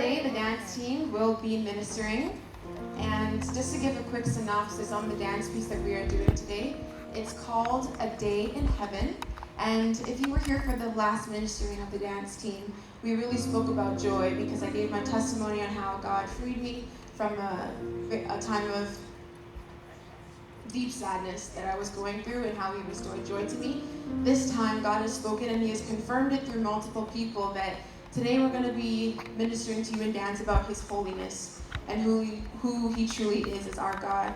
today the dance team will be ministering. And just to give a quick synopsis on the dance piece that we are doing today, it's called A Day in Heaven. And if you were here for the last ministering of the dance team, we really spoke about joy because I gave my testimony on how God freed me from a time of deep sadness that I was going through and how He restored joy to me. This time God has spoken and He has confirmed it through multiple people that today we're going to be ministering to you in dance about His holiness and who He truly is as our God.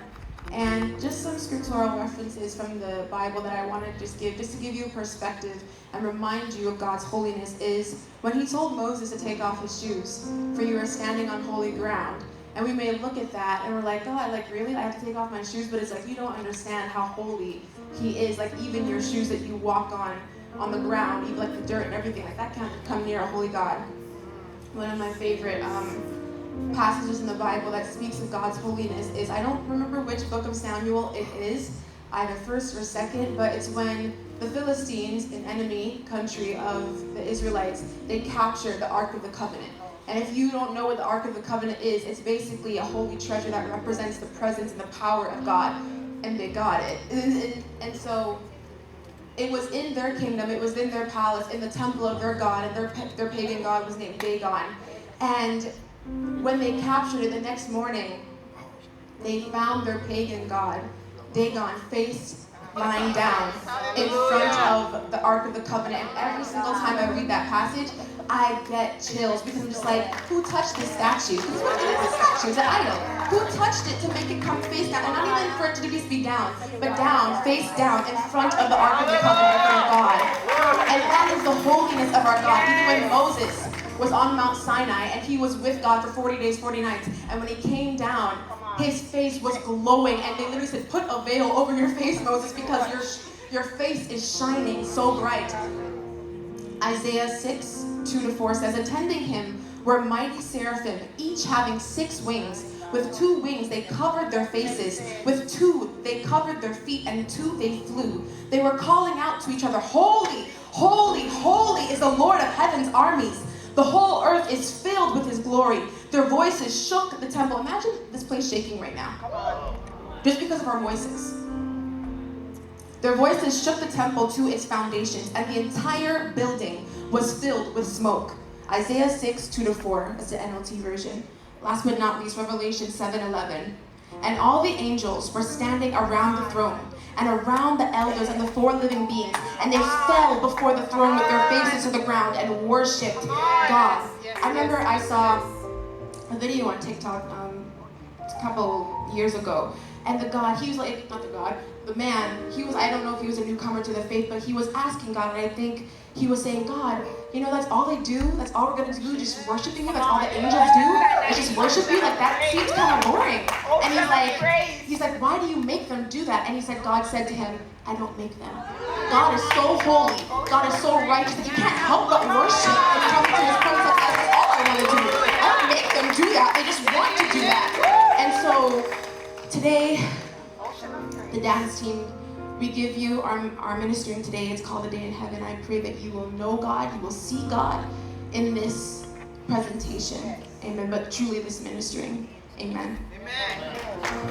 And just some scriptural references from the Bible that I want to just to give you a perspective and remind you of God's holiness is when He told Moses to take off his shoes, for you are standing on holy ground. And we may look at that and we're like, God, like really? I have to take off my shoes? But it's like, you don't understand how holy He is. Like even your shoes that you walk on the ground, even like the dirt and everything, like that can't come near a holy God. One of my favorite passages in the Bible that speaks of God's holiness is, I don't remember which book of Samuel it is, either first or second, but it's when the Philistines, an enemy country of the Israelites, they capture the Ark of the Covenant. And if you don't know what the Ark of the Covenant is, it's basically a holy treasure that represents the presence and the power of God. And they got it. And so it was in their kingdom, it was in their palace, in the temple of their god, and their pagan god was named Dagon. And when they captured it the next morning, they found their pagan god, Dagon, face lying down in front of the Ark of the Covenant. And every single time I read that passage, I get chills because I'm just like, who touched this statue? Because it is a statue, it's an idol. Who touched it to make it come face down? And not even for it to just be down, but down, face down, in front of the Ark of the Covenant of our God. And that is the holiness of our God. Even when Moses was on Mount Sinai and he was with God for 40 days, 40 nights, and when he came down, his face was glowing, and they literally said, put a veil over your face, Moses, because your face is shining so bright. Isaiah 6:2-4 says, attending him were mighty seraphim, each having 6 wings. With 2 wings they covered their faces, with 2 they covered their feet, and 2 they flew. They were calling out to each other, holy, holy, holy is the Lord of heaven's armies. The whole earth is filled with His glory. Their voices shook the temple. Imagine this place shaking right now. Just because of our voices. Their voices shook the temple to its foundations, and the entire building was filled with smoke. Isaiah 6:2-4. That's the NLT version. Last but not least, Revelation 7:11. And all the angels were standing around the throne, and around the elders and the 4 living beings, and they fell before the throne with their faces to the ground and worshipped God. I remember I saw a video on TikTok a couple years ago, and the man, I don't know if he was a newcomer to the faith, but he was asking God, and I think he was saying, God, that's all they do? That's all we're going to do? Just worshiping you? That's all the angels do? They just worship you? Like, that seems kind of boring. And he's like, why do you make them do that? And he said, God said to him, I don't make them. God is so holy. God is so righteous that you can't help but worship and come to His presence. Like, that's all I want to do. I don't make them do that. They just want to do that. And so today, the dance team, we give you our ministering today. It's called A Day in Heaven. I pray that you will know God, you will see God in this presentation. Amen. But truly this ministering. Amen. Amen.